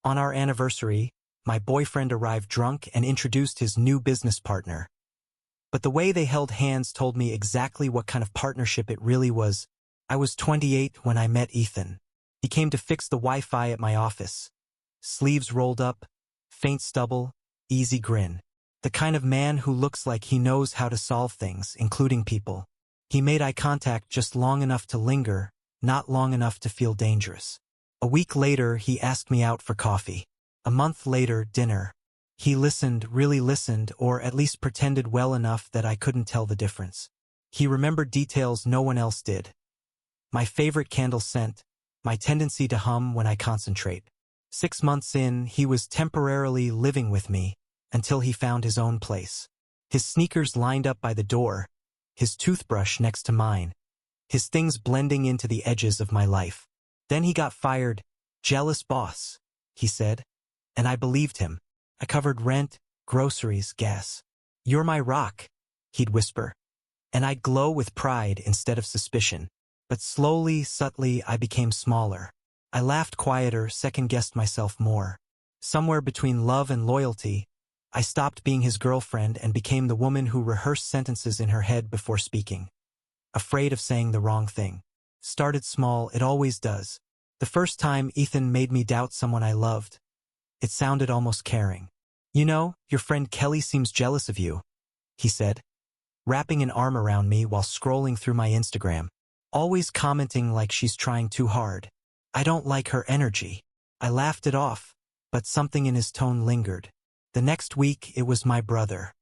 On our anniversary, my boyfriend arrived drunk and introduced his new business partner. But the way they held hands told me exactly what kind of partnership it really was. I was 28 when I met Ethan. He came to fix the Wi-Fi at my office. Sleeves rolled up, faint stubble, easy grin. The kind of man who looks like he knows how to solve things, including people. He made eye contact just long enough to linger, not long enough to feel dangerous. A week later, he asked me out for coffee. A month later, dinner. He listened, really listened, or at least pretended well enough that I couldn't tell the difference. He remembered details no one else did. My favorite candle scent, my tendency to hum when I concentrate. 6 months in, he was temporarily living with me until he found his own place. His sneakers lined up by the door, his toothbrush next to mine, his things blending into the edges of my life. Then he got fired. Jealous boss, he said, and I believed him. I covered rent, groceries, gas. You're my rock, he'd whisper. And I'd glow with pride instead of suspicion. But slowly, subtly, I became smaller. I laughed quieter, second-guessed myself more. Somewhere between love and loyalty, I stopped being his girlfriend and became the woman who rehearsed sentences in her head before speaking. Afraid of saying the wrong thing. Started small, it always does. The first time Ethan made me doubt someone I loved. It sounded almost caring. You know, your friend Kelly seems jealous of you, he said, wrapping an arm around me while scrolling through my Instagram. Always commenting like she's trying too hard. I don't like her energy. I laughed it off, but something in his tone lingered. The next week, it was my brother.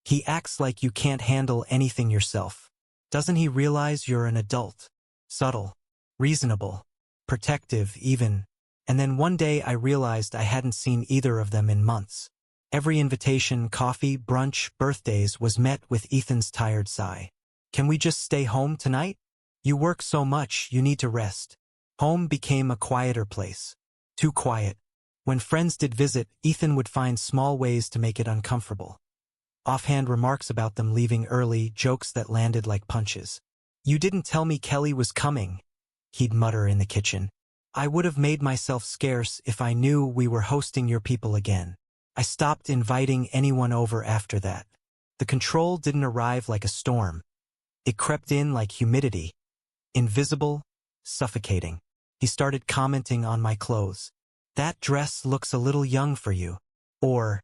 He acts like you can't handle anything yourself. Doesn't he realize you're an adult? Subtle, reasonable, protective even. And then one day I realized I hadn't seen either of them in months. Every invitation, coffee, brunch, birthdays was met with Ethan's tired sigh. Can we just stay home tonight? You work so much, you need to rest. Home became a quieter place. Too quiet. When friends did visit, Ethan would find small ways to make it uncomfortable. Offhand remarks about them leaving early, jokes that landed like punches. You didn't tell me Kelly was coming, he'd mutter in the kitchen. I would have made myself scarce if I knew we were hosting your people again. I stopped inviting anyone over after that. The control didn't arrive like a storm. It crept in like humidity. Invisible, suffocating. He started commenting on my clothes. That dress looks a little young for you. Or,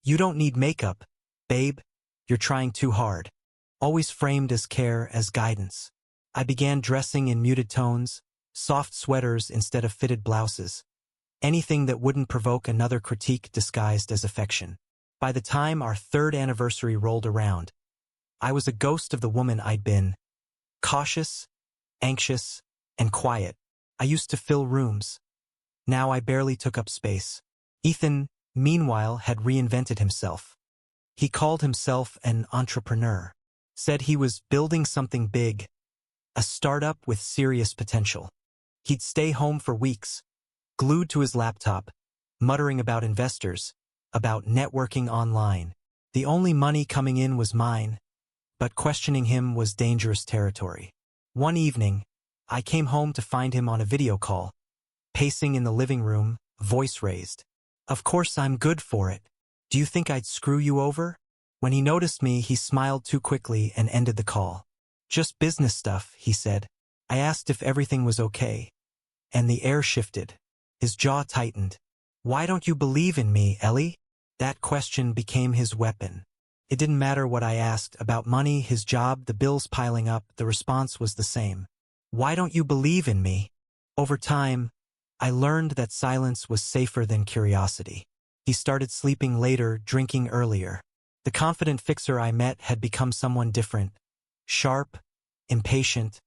you don't need makeup, babe. You're trying too hard. Always framed as care, as guidance. I began dressing in muted tones, soft sweaters instead of fitted blouses. Anything that wouldn't provoke another critique disguised as affection. By the time our 3rd anniversary rolled around, I was a ghost of the woman I'd been. Cautious, anxious, and quiet. I used to fill rooms. Now I barely took up space. Ethan, meanwhile, had reinvented himself. He called himself an entrepreneur. Said he was building something big. A startup with serious potential. He'd stay home for weeks, glued to his laptop, muttering about investors, about networking online. The only money coming in was mine, but questioning him was dangerous territory. One evening, I came home to find him on a video call, pacing in the living room, voice raised. Of course I'm good for it. Do you think I'd screw you over? When he noticed me, he smiled too quickly and ended the call. Just business stuff, he said. I asked if everything was okay. And the air shifted. His jaw tightened. Why don't you believe in me, Ellie? That question became his weapon. It didn't matter what I asked about money, his job, the bills piling up, the response was the same. Why don't you believe in me? Over time, I learned that silence was safer than curiosity. He started sleeping later, drinking earlier. The confident fixer I met had become someone different. Sharp, impatient,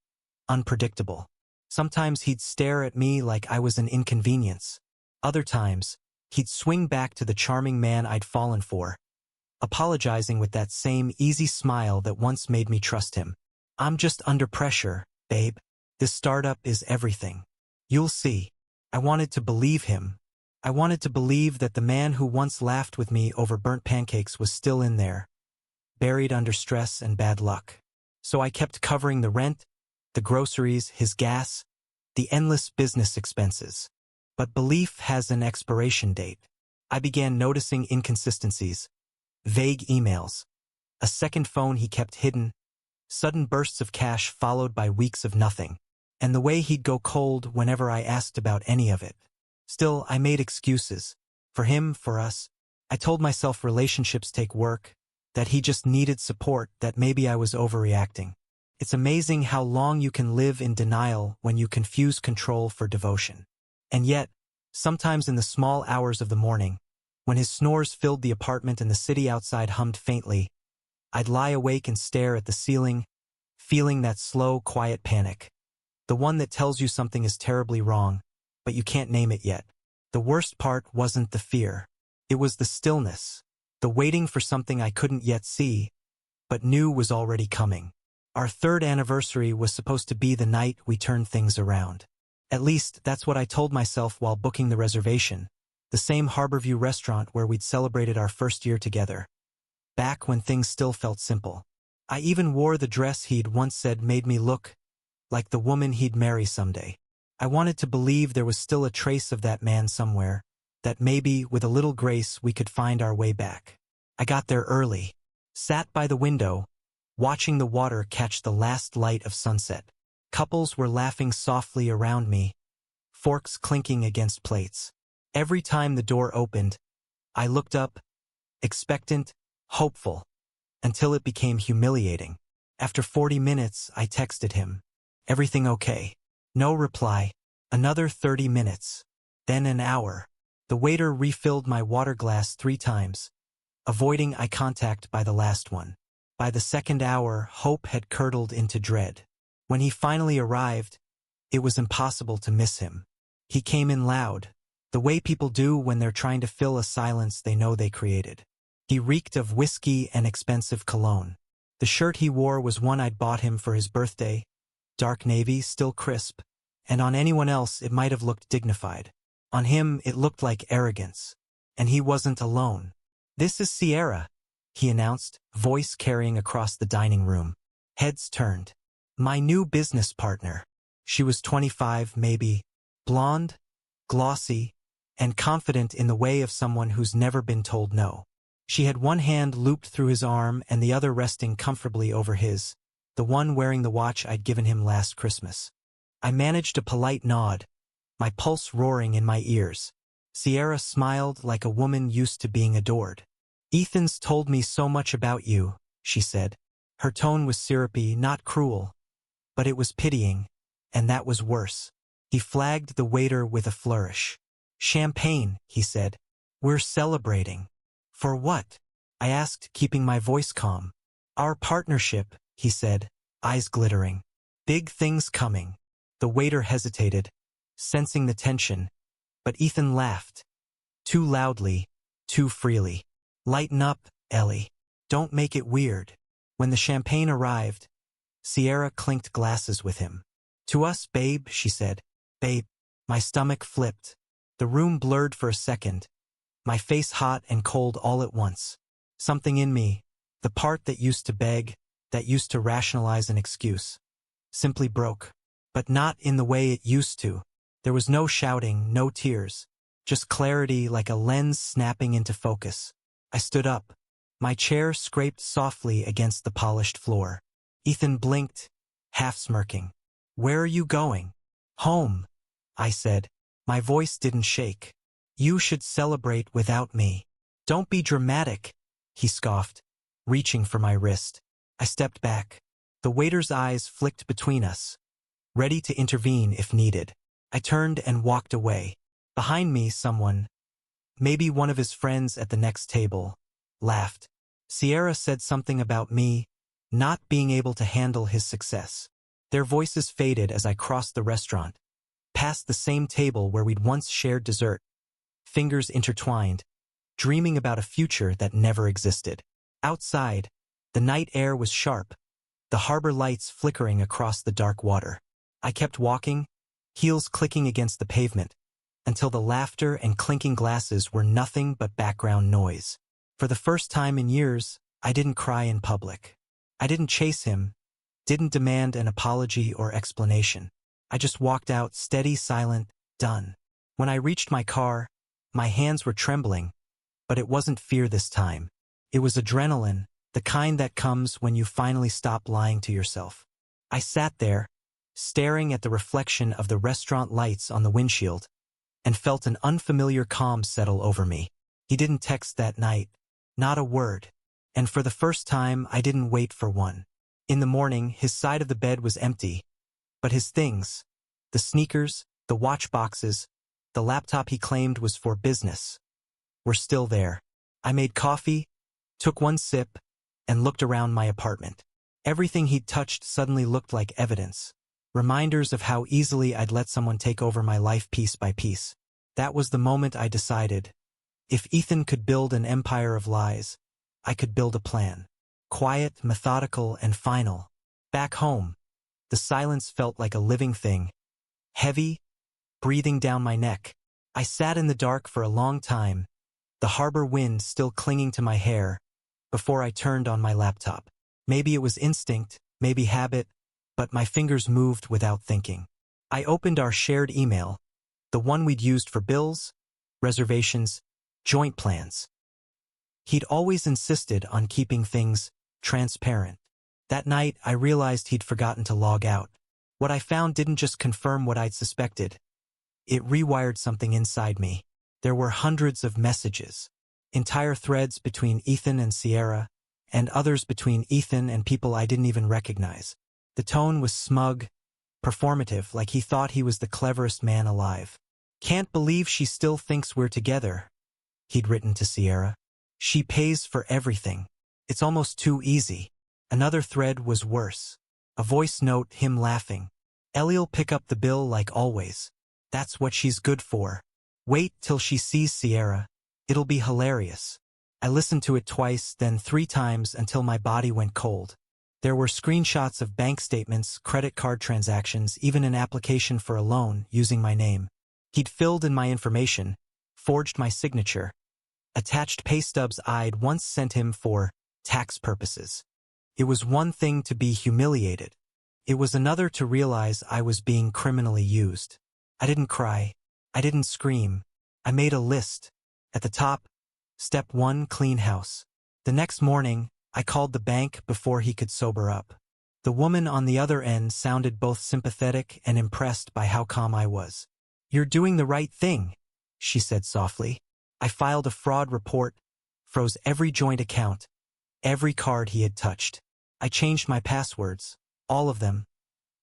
unpredictable. Sometimes he'd stare at me like I was an inconvenience. Other times, he'd swing back to the charming man I'd fallen for, apologizing with that same easy smile that once made me trust him. I'm just under pressure, babe. This startup is everything. You'll see. I wanted to believe him. I wanted to believe that the man who once laughed with me over burnt pancakes was still in there, buried under stress and bad luck. So I kept covering the rent, the groceries, his gas, the endless business expenses. But belief has an expiration date. I began noticing inconsistencies, vague emails, a second phone he kept hidden, sudden bursts of cash followed by weeks of nothing, and the way he'd go cold whenever I asked about any of it. Still, I made excuses. For him, for us. I told myself relationships take work, that he just needed support, that maybe I was overreacting. It's amazing how long you can live in denial when you confuse control for devotion. And yet, sometimes in the small hours of the morning, when his snores filled the apartment and the city outside hummed faintly, I'd lie awake and stare at the ceiling, feeling that slow, quiet panic. The one that tells you something is terribly wrong, but you can't name it yet. The worst part wasn't the fear. It was the stillness, the waiting for something I couldn't yet see, but knew was already coming. Our third anniversary was supposed to be the night we turned things around. At least, that's what I told myself while booking the reservation, the same Harborview restaurant where we'd celebrated our first year together. Back when things still felt simple. I even wore the dress he'd once said made me look like the woman he'd marry someday. I wanted to believe there was still a trace of that man somewhere, that maybe, with a little grace, we could find our way back. I got there early, sat by the window, watching the water catch the last light of sunset. Couples were laughing softly around me, forks clinking against plates. Every time the door opened, I looked up, expectant, hopeful, until it became humiliating. After 40 minutes, I texted him, "Everything okay?" No reply. Another 30 minutes. Then an hour. The waiter refilled my water glass 3 times, avoiding eye contact by the last one. By the second hour, hope had curdled into dread. When he finally arrived, it was impossible to miss him. He came in loud, the way people do when they're trying to fill a silence they know they created. He reeked of whiskey and expensive cologne. The shirt he wore was one I'd bought him for his birthday, dark navy, still crisp, and on anyone else it might have looked dignified. On him it looked like arrogance. And he wasn't alone. "This is Sierra," he announced, voice carrying across the dining room. Heads turned. My new business partner. She was 25, maybe, blonde, glossy, and confident in the way of someone who's never been told no. She had one hand looped through his arm and the other resting comfortably over his, the one wearing the watch I'd given him last Christmas. I managed a polite nod, my pulse roaring in my ears. Sierra smiled like a woman used to being adored. "Ethan's told me so much about you," she said. Her tone was syrupy, not cruel, but it was pitying, and that was worse. He flagged the waiter with a flourish. "Champagne," he said. "We're celebrating." "For what?" I asked, keeping my voice calm. "Our partnership," he said, eyes glittering. "Big things coming." The waiter hesitated, sensing the tension, but Ethan laughed. Too loudly, too freely. "Lighten up, Ellie. Don't make it weird." When the champagne arrived, Sierra clinked glasses with him. "To us, babe," she said. "Babe." My stomach flipped. The room blurred for a second, my face hot and cold all at once. Something in me, the part that used to beg, that used to rationalize an excuse, simply broke. But not in the way it used to. There was no shouting, no tears, just clarity like a lens snapping into focus. I stood up. My chair scraped softly against the polished floor. Ethan blinked, half smirking. "Where are you going?" "Home," I said. My voice didn't shake. "You should celebrate without me." "Don't be dramatic," he scoffed, reaching for my wrist. I stepped back. The waiter's eyes flicked between us, ready to intervene if needed. I turned and walked away. Behind me, someone, maybe one of his friends at the next table, laughed. Sierra said something about me not being able to handle his success. Their voices faded as I crossed the restaurant, past the same table where we'd once shared dessert, fingers intertwined, dreaming about a future that never existed. Outside, the night air was sharp, the harbor lights flickering across the dark water. I kept walking, heels clicking against the pavement, until the laughter and clinking glasses were nothing but background noise. For the first time in years, I didn't cry in public. I didn't chase him, didn't demand an apology or explanation. I just walked out, steady, silent, done. When I reached my car, my hands were trembling, but it wasn't fear this time. It was adrenaline, the kind that comes when you finally stop lying to yourself. I sat there, staring at the reflection of the restaurant lights on the windshield, and felt an unfamiliar calm settle over me. He didn't text that night, not a word, and for the first time I didn't wait for one. In the morning, his side of the bed was empty, but his things, the sneakers, the watch boxes, the laptop he claimed was for business, were still there. I made coffee, took one sip, and looked around my apartment. Everything he'd touched suddenly looked like evidence, reminders of how easily I'd let someone take over my life piece by piece. That was the moment I decided, if Ethan could build an empire of lies, I could build a plan. Quiet, methodical, and final. Back home, the silence felt like a living thing, heavy, breathing down my neck. I sat in the dark for a long time, the harbor wind still clinging to my hair, before I turned on my laptop. Maybe it was instinct, maybe habit, but my fingers moved without thinking. I opened our shared email, the one we'd used for bills, reservations, joint plans. He'd always insisted on keeping things transparent. That night, I realized he'd forgotten to log out. What I found didn't just confirm what I'd suspected. It rewired something inside me. There were hundreds of messages, entire threads between Ethan and Sierra, and others between Ethan and people I didn't even recognize. The tone was smug, performative, like he thought he was the cleverest man alive. "Can't believe she still thinks we're together," he'd written to Sierra. "She pays for everything. It's almost too easy." Another thread was worse. A voice note, him laughing. "Ellie'll pick up the bill like always. That's what she's good for. Wait till she sees Sierra. It'll be hilarious." I listened to it twice, then 3 times until my body went cold. There were screenshots of bank statements, credit card transactions, even an application for a loan using my name. He'd filled in my information, forged my signature, attached pay stubs I'd once sent him for tax purposes. It was one thing to be humiliated. It was another to realize I was being criminally used. I didn't cry. I didn't scream. I made a list. At the top, Step 1, clean house. The next morning, I called the bank before he could sober up. The woman on the other end sounded both sympathetic and impressed by how calm I was. "You're doing the right thing," she said softly. I filed a fraud report, froze every joint account, every card he had touched. I changed my passwords, all of them,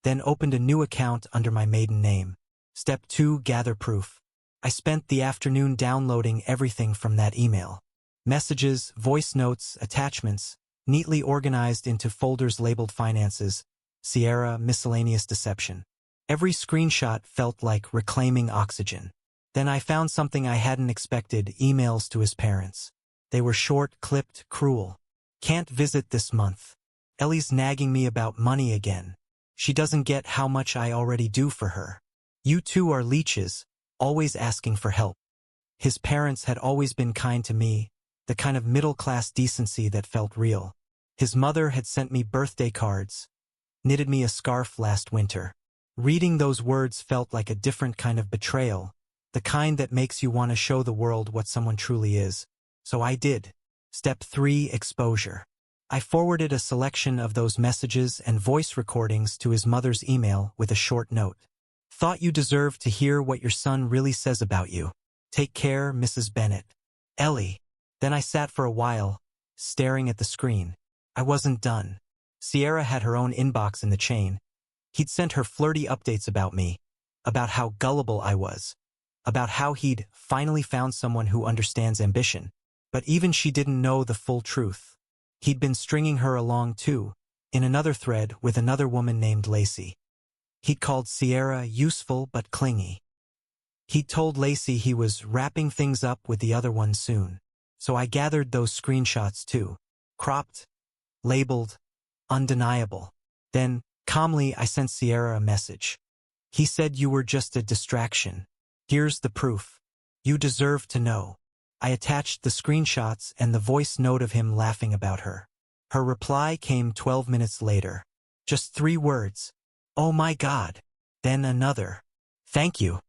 then opened a new account under my maiden name. Step 2, gather proof. I spent the afternoon downloading everything from that email. Messages, voice notes, attachments, neatly organized into folders labeled finances, Sierra, miscellaneous deception. Every screenshot felt like reclaiming oxygen. Then I found something I hadn't expected, emails to his parents. They were short, clipped, cruel. "Can't visit this month. Ellie's nagging me about money again. She doesn't get how much I already do for her. You two are leeches, always asking for help." His parents had always been kind to me, the kind of middle-class decency that felt real. His mother had sent me birthday cards, knitted me a scarf last winter. Reading those words felt like a different kind of betrayal, the kind that makes you want to show the world what someone truly is. So I did. Step 3, exposure. I forwarded a selection of those messages and voice recordings to his mother's email with a short note. "Thought you deserved to hear what your son really says about you. Take care, Mrs. Bennett. Ellie." Then I sat for a while, staring at the screen. I wasn't done. Sierra had her own inbox in the chain. He'd sent her flirty updates about me, about how gullible I was, about how he'd finally found someone who understands ambition. But even she didn't know the full truth. He'd been stringing her along too, in another thread with another woman named Lacey. He'd called Sierra useful but clingy. He'd told Lacey he was wrapping things up with the other one soon. So I gathered those screenshots too. Cropped, labeled, undeniable. Then, calmly, I sent Sierra a message. "He said you were just a distraction. Here's the proof. You deserve to know." I attached the screenshots and the voice note of him laughing about her. Her reply came 12 minutes later. Just 3 words. "Oh my God." Then another. "Thank you."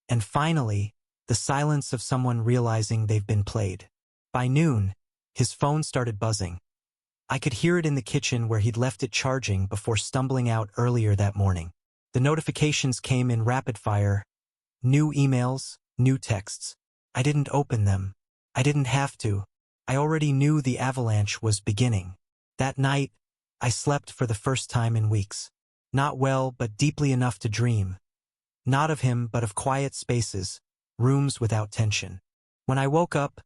And finally, the silence of someone realizing they've been played. By noon, his phone started buzzing. I could hear it in the kitchen where he'd left it charging before stumbling out earlier that morning. The notifications came in rapid fire. New emails, new texts. I didn't open them. I didn't have to. I already knew the avalanche was beginning. That night, I slept for the first time in weeks. Not well, but deeply enough to dream. Not of him, but of quiet spaces, rooms without tension. When I woke up,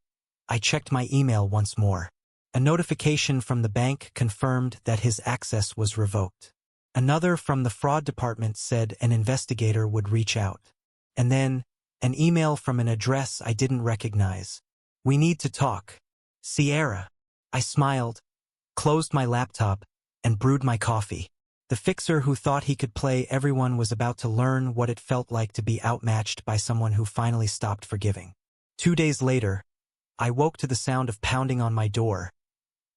I checked my email once more. A notification from the bank confirmed that his access was revoked. Another from the fraud department said an investigator would reach out. And then, an email from an address I didn't recognize. We need to talk. Sierra. I smiled, closed my laptop, and brewed my coffee. The fixer who thought he could play everyone was about to learn what it felt like to be outmatched by someone who finally stopped forgiving. 2 days later, I woke to the sound of pounding on my door.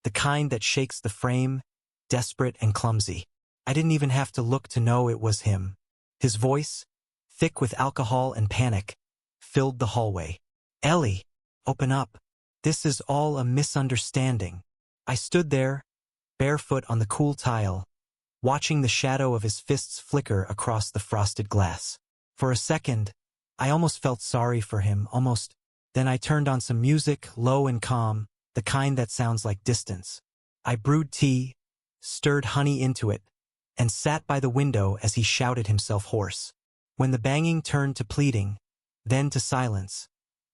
The kind that shakes the frame, desperate and clumsy. I didn't even have to look to know it was him. His voice, thick with alcohol and panic, filled the hallway. Ellie, open up. This is all a misunderstanding. I stood there, barefoot on the cool tile, watching the shadow of his fists flicker across the frosted glass. For a second, I almost felt sorry for him, almost. Then I turned on some music, low and calm, the kind that sounds like distance. I brewed tea, stirred honey into it, and sat by the window as he shouted himself hoarse. When the banging turned to pleading, then to silence,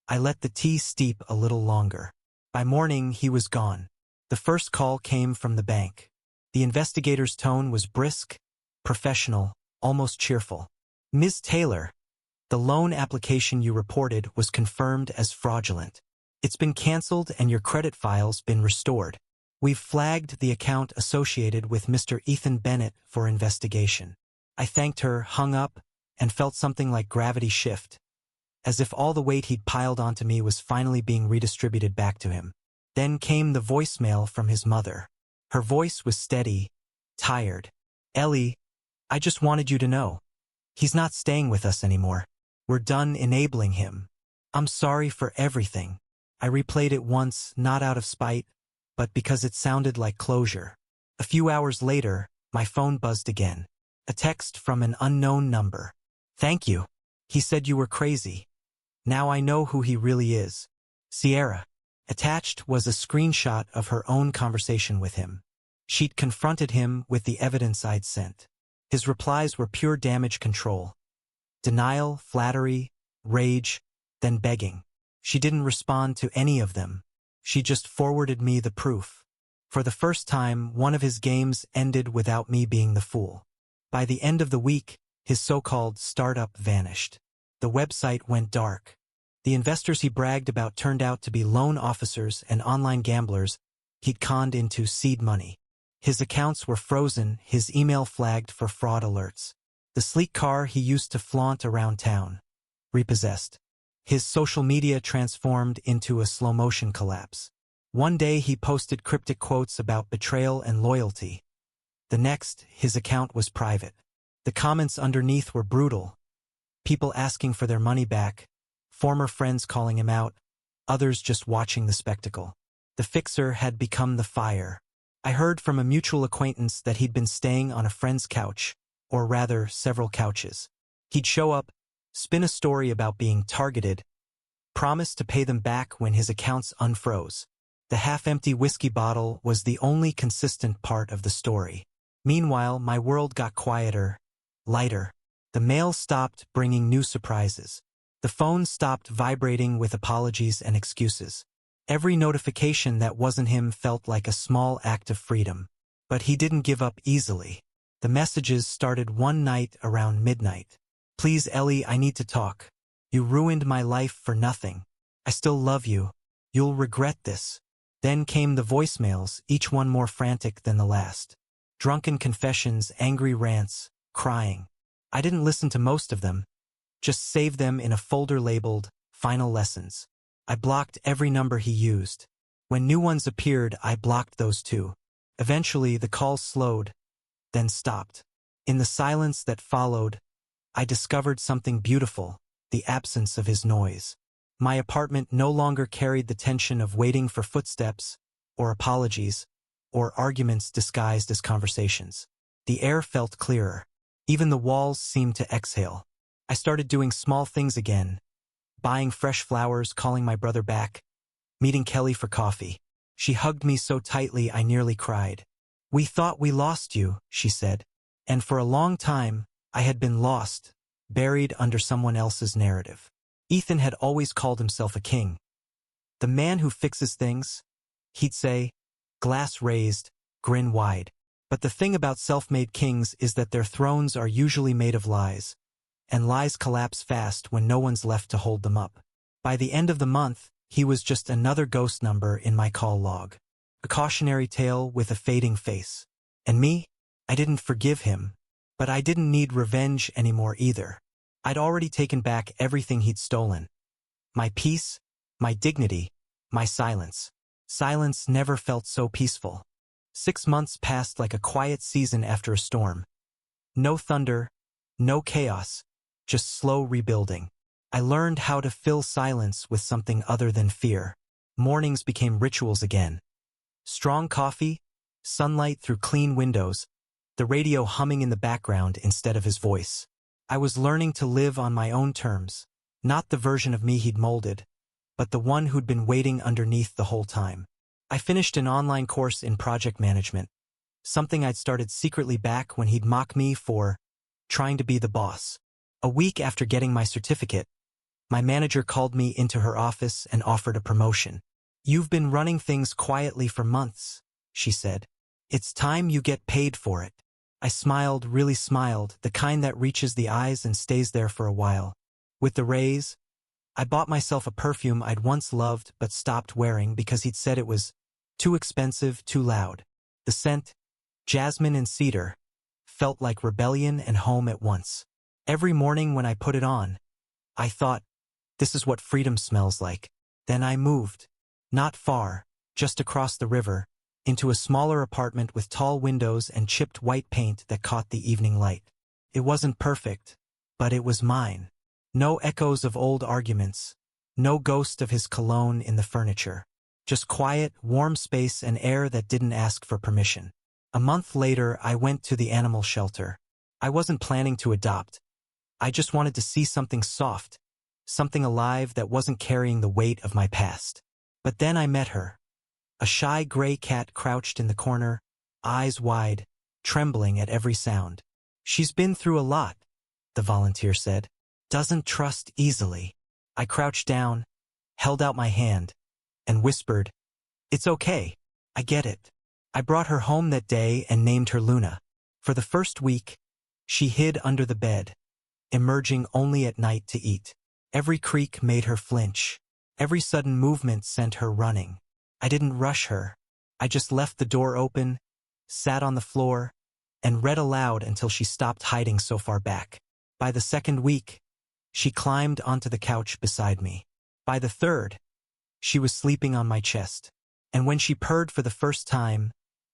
I let the tea steep a little longer. By morning, he was gone. The first call came from the bank. The investigator's tone was brisk, professional, almost cheerful. Ms. Taylor, the loan application you reported was confirmed as fraudulent. It's been canceled and your credit file's been restored. We've flagged the account associated with Mr. Ethan Bennett for investigation. I thanked her, hung up, and felt something like gravity shift, as if all the weight he'd piled onto me was finally being redistributed back to him. Then came the voicemail from his mother. Her voice was steady, tired. Ellie, I just wanted you to know. He's not staying with us anymore. We're done enabling him. I'm sorry for everything. I replayed it once, not out of spite, but because it sounded like closure. A few hours later, my phone buzzed again. A text from an unknown number. Thank you. He said you were crazy. Now I know who he really is. Sierra. Attached was a screenshot of her own conversation with him. She'd confronted him with the evidence I'd sent. His replies were pure damage control. Denial, flattery, rage, then begging. She didn't respond to any of them. She just forwarded me the proof. For the first time, one of his games ended without me being the fool. By the end of the week, his so-called startup vanished. The website went dark. The investors he bragged about turned out to be loan officers and online gamblers he'd conned into seed money. His accounts were frozen, his email flagged for fraud alerts. The sleek car he used to flaunt around town, repossessed. His social media transformed into a slow-motion collapse. One day he posted cryptic quotes about betrayal and loyalty. The next, his account was private. The comments underneath were brutal. People asking for their money back, former friends calling him out, others just watching the spectacle. The fixer had become the fire. I heard from a mutual acquaintance that he'd been staying on a friend's couch, or rather several couches. He'd show up, spin a story about being targeted, promise to pay them back when his accounts unfroze. The half-empty whiskey bottle was the only consistent part of the story. Meanwhile, my world got quieter, lighter. The mail stopped bringing new surprises. The phone stopped vibrating with apologies and excuses. Every notification that wasn't him felt like a small act of freedom. But he didn't give up easily. The messages started one night around midnight. Please, Ellie, I need to talk. You ruined my life for nothing. I still love you. You'll regret this. Then came the voicemails, each one more frantic than the last. Drunken confessions, angry rants, crying. I didn't listen to most of them, just saved them in a folder labeled Final Lessons. I blocked every number he used. When new ones appeared, I blocked those too. Eventually, the calls slowed, then stopped. In the silence that followed, I discovered something beautiful, the absence of his noise. My apartment no longer carried the tension of waiting for footsteps, or apologies, or arguments disguised as conversations. The air felt clearer. Even the walls seemed to exhale. I started doing small things again, buying fresh flowers, calling my brother back, meeting Kelly for coffee. She hugged me so tightly I nearly cried. "We thought we lost you," she said. And for a long time, I had been lost, buried under someone else's narrative. Ethan had always called himself a king. The man who fixes things, he'd say, glass raised, grin wide. But the thing about self-made kings is that their thrones are usually made of lies, and lies collapse fast when no one's left to hold them up. By the end of the month, he was just another ghost number in my call log. A cautionary tale with a fading face. And me? I didn't forgive him, but I didn't need revenge anymore either. I'd already taken back everything he'd stolen. My peace, my dignity, my silence. Silence never felt so peaceful. 6 months passed like a quiet season after a storm. No thunder, no chaos, just slow rebuilding. I learned how to fill silence with something other than fear. Mornings became rituals again. Strong coffee, sunlight through clean windows, the radio humming in the background instead of his voice. I was learning to live on my own terms, not the version of me he'd molded, but the one who'd been waiting underneath the whole time. I finished an online course in project management, something I'd started secretly back when he'd mock me for trying to be the boss. A week after getting my certificate, my manager called me into her office and offered a promotion. "You've been running things quietly for months," she said. "It's time you get paid for it." I smiled, really smiled, the kind that reaches the eyes and stays there for a while. With the raise, I bought myself a perfume I'd once loved but stopped wearing because he'd said it was too expensive, too loud. The scent, jasmine and cedar, felt like rebellion and home at once. Every morning when I put it on, I thought, this is what freedom smells like. Then I moved. Not far, just across the river, into a smaller apartment with tall windows and chipped white paint that caught the evening light. It wasn't perfect, but it was mine. No echoes of old arguments, no ghost of his cologne in the furniture. Just quiet, warm space and air that didn't ask for permission. A month later, I went to the animal shelter. I wasn't planning to adopt. I just wanted to see something soft, something alive that wasn't carrying the weight of my past. But then I met her. A shy gray cat crouched in the corner, eyes wide, trembling at every sound. "She's been through a lot," the volunteer said. "Doesn't trust easily." I crouched down, held out my hand, and whispered, "It's okay. I get it." I brought her home that day and named her Luna. For the first week, she hid under the bed, emerging only at night to eat. Every creak made her flinch. Every sudden movement sent her running. I didn't rush her. I just left the door open, sat on the floor, and read aloud until she stopped hiding so far back. By the second week, she climbed onto the couch beside me. By the third, she was sleeping on my chest. And when she purred for the first time,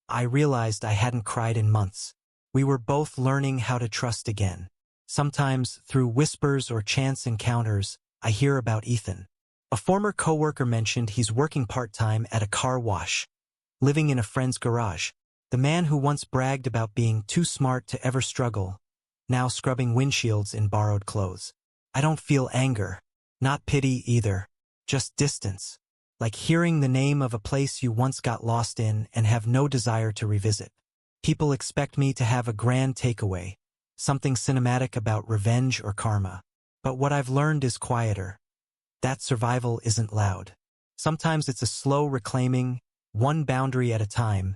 I realized I hadn't cried in months. We were both learning how to trust again. Sometimes, through whispers or chance encounters, I hear about Ethan. A former coworker mentioned he's working part-time at a car wash, living in a friend's garage. The man who once bragged about being too smart to ever struggle, now scrubbing windshields in borrowed clothes. I don't feel anger, not pity either, just distance, like hearing the name of a place you once got lost in and have no desire to revisit. People expect me to have a grand takeaway, something cinematic about revenge or karma. But what I've learned is quieter. That survival isn't loud. Sometimes it's a slow reclaiming, one boundary at a time,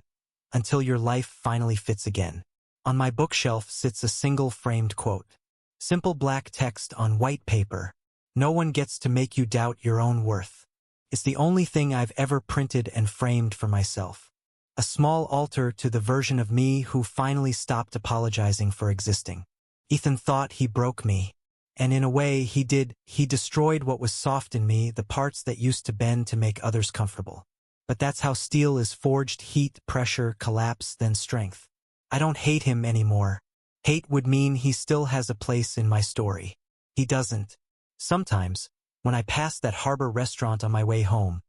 until your life finally fits again. On my bookshelf sits a single framed quote. Simple black text on white paper. "No one gets to make you doubt your own worth." It's the only thing I've ever printed and framed for myself. A small altar to the version of me who finally stopped apologizing for existing. Ethan thought he broke me. And in a way, he did. He destroyed what was soft in me, the parts that used to bend to make others comfortable. But that's how steel is forged: heat, pressure, collapse, then strength. I don't hate him anymore. Hate would mean he still has a place in my story. He doesn't. Sometimes, When I pass that harbor restaurant on my way home,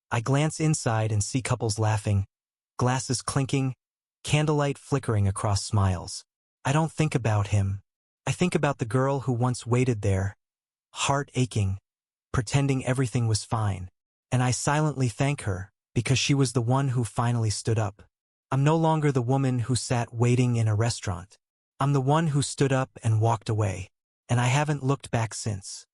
I glance inside and see couples laughing, glasses clinking, candlelight flickering across smiles. I don't think about him. I think about the girl who once waited there, heart aching, pretending everything was fine. And I silently thank her, because she was the one who finally stood up. I'm no longer the woman who sat waiting in a restaurant. I'm the one who stood up and walked away. And I haven't looked back since.